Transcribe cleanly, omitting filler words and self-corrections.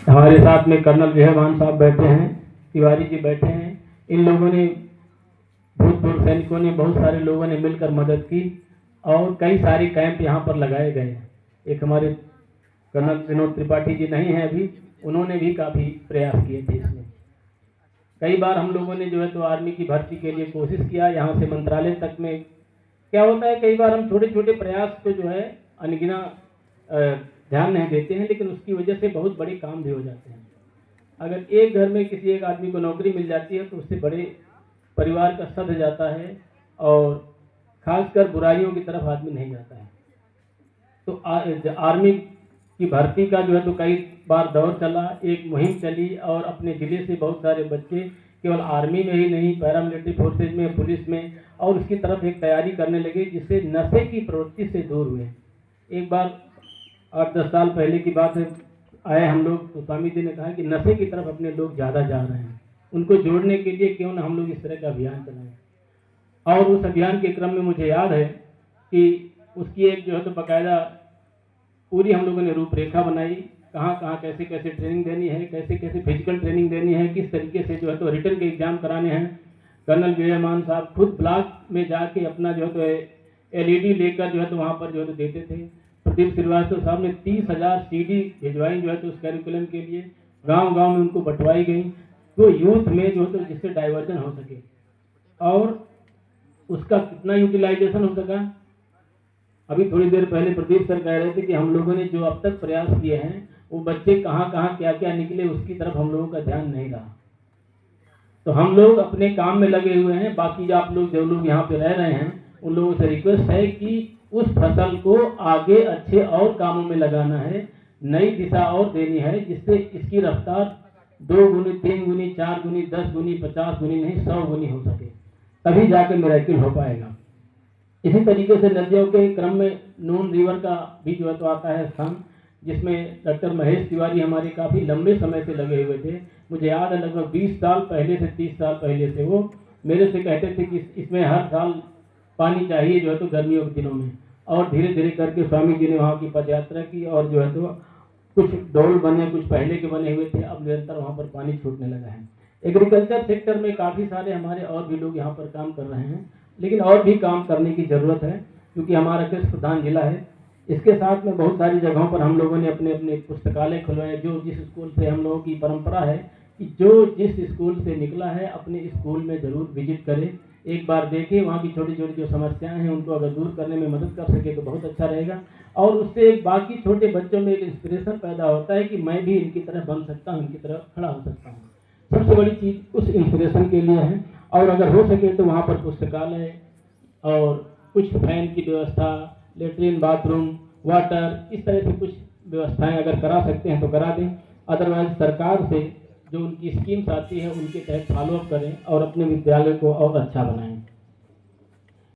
हमारे साथ में कर्नल विजयमान साहब बैठे हैं, तिवारी जी बैठे हैं। इन लोगों ने, भूतपूर्व सैनिकों ने, बहुत सारे लोगों ने मिलकर मदद की और कई सारे कैंप यहाँ पर लगाए गए। एक हमारे कर्नल विनोद त्रिपाठी जी नहीं है अभी, उन्होंने भी काफ़ी प्रयास किए थे इसमें। कई बार हम लोगों ने जो है तो आर्मी की भर्ती के लिए कोशिश किया, यहाँ से मंत्रालय तक में। क्या होता है, कई बार हम छोटे छोटे प्रयास को जो है अनगिना ध्यान नहीं देते हैं, लेकिन उसकी वजह से बहुत बड़े काम भी हो जाते हैं। अगर एक घर में किसी एक आदमी को नौकरी मिल जाती है तो उससे बड़े परिवार का सध जाता है और खासकर बुराइयों की तरफ आदमी नहीं जाता है। तो आर्मी की भर्ती का जो है तो कई बार दौर चला, एक मुहिम चली और अपने ज़िले से बहुत सारे बच्चे केवल आर्मी में ही नहीं, पैरामिलिट्री फोर्सेज में, पुलिस में और उसकी तरफ एक तैयारी करने लगे, जिससे नशे की प्रवृत्ति से दूर हुए। एक बार 8-10 साल पहले की बात है, आए हम लोग तो स्वामी जी ने कहा कि नशे की तरफ अपने लोग ज़्यादा जा रहे हैं, उनको जोड़ने के लिए क्यों ना हम लोग इस तरह का अभियान चलाएं। और उस अभियान के क्रम में मुझे याद है कि उसकी एक जो है तो बाकायदा पूरी हम लोगों ने रूपरेखा बनाई, कहाँ कहाँ कैसे कैसे ट्रेनिंग देनी है, कैसे कैसे फिजिकल ट्रेनिंग देनी है, किस तरीके से जो है तो रिटर्न के एग्जाम कराने हैं। कर्नल विजयमान साहब खुद ब्लॉक में जाके अपना जो है तो एलईडी लेकर जो है तो वहाँ पर जो है तो देते थे। प्रदीप श्रीवास्तव साहब ने 30,000 सीडी भिजवाई जो है तो उस कैरिकुलम के लिए, गांव गांव में उनको बंटवाई गई, तो यूथ में जो है तो जिससे डाइवर्जन हो सके और उसका कितना यूटिलाइजेशन हो सका। अभी थोड़ी देर पहले प्रदीप सर कह रहे थे कि हम लोगों ने जो अब तक प्रयास किए हैं वो बच्चे कहाँ कहाँ क्या क्या निकले उसकी तरफ हम लोगों का ध्यान नहीं रहा। तो हम लोग अपने काम में लगे हुए हैं। बाकी जो लोग यहाँ पे रह रहे हैं उन लोगों से रिक्वेस्ट है कि उस फसल को आगे अच्छे और कामों में लगाना है, नई दिशा और देनी है, जिससे इसकी रफ्तार 2 गुनी, 3 गुनी, 4 गुनी, 10 गुनी, 50 गुनी नहीं 100 गुनी हो सके, तभी जाके मिरेकल हो पाएगा। इसी तरीके से नदियों के क्रम में नून रिवर का भी जो है तो आता है स्थान, जिसमें डॉक्टर महेश तिवारी हमारे काफ़ी लंबे समय से लगे हुए थे। मुझे याद है लगभग 20 साल पहले से, 30 साल पहले से वो मेरे से कहते थे कि इसमें हर साल पानी चाहिए जो है तो गर्मियों के दिनों में। और धीरे धीरे करके स्वामी जी ने वहाँ की पद यात्रा की और जो है तो कुछ डोल बने, कुछ पहले के बने हुए थे, अब निरंतर वहाँ पर पानी छूटने लगा है। एग्रीकल्चर सेक्टर में काफ़ी सारे हमारे और भी लोग यहाँ पर काम कर रहे हैं, लेकिन और भी काम करने की ज़रूरत है, क्योंकि हमारा कृषि प्रधान जिला है। इसके साथ में बहुत सारी जगहों पर हम लोगों ने अपने अपने पुस्तकालय खुलवाए। जो जिस स्कूल से, हम लोगों की परंपरा है कि जो जिस स्कूल से निकला है अपने स्कूल में ज़रूर विजिट करे, एक बार देखे, वहाँ की छोटी छोटी जो समस्याएं हैं उनको अगर दूर करने में मदद कर सके तो बहुत अच्छा रहेगा। और उससे एक बाकी छोटे बच्चों में एक इंस्पिरेशन पैदा होता है कि मैं भी इनकी तरह बन सकता हूँ, इनकी तरह खड़ा हो सकता हूँ। सबसे बड़ी चीज़ उस इंस्पिरेशन के लिए है। और अगर हो सके तो वहाँ पर पुस्तकालय और कुछ फैन की व्यवस्था, लेटरिन, बाथरूम, वाटर, इस तरह से कुछ व्यवस्थाएं अगर करा सकते हैं तो करा दें। अदरवाइज सरकार से जो उनकी स्कीम्स आती है उनके तहत फॉलोअप करें और अपने विद्यालय को और अच्छा बनाएं।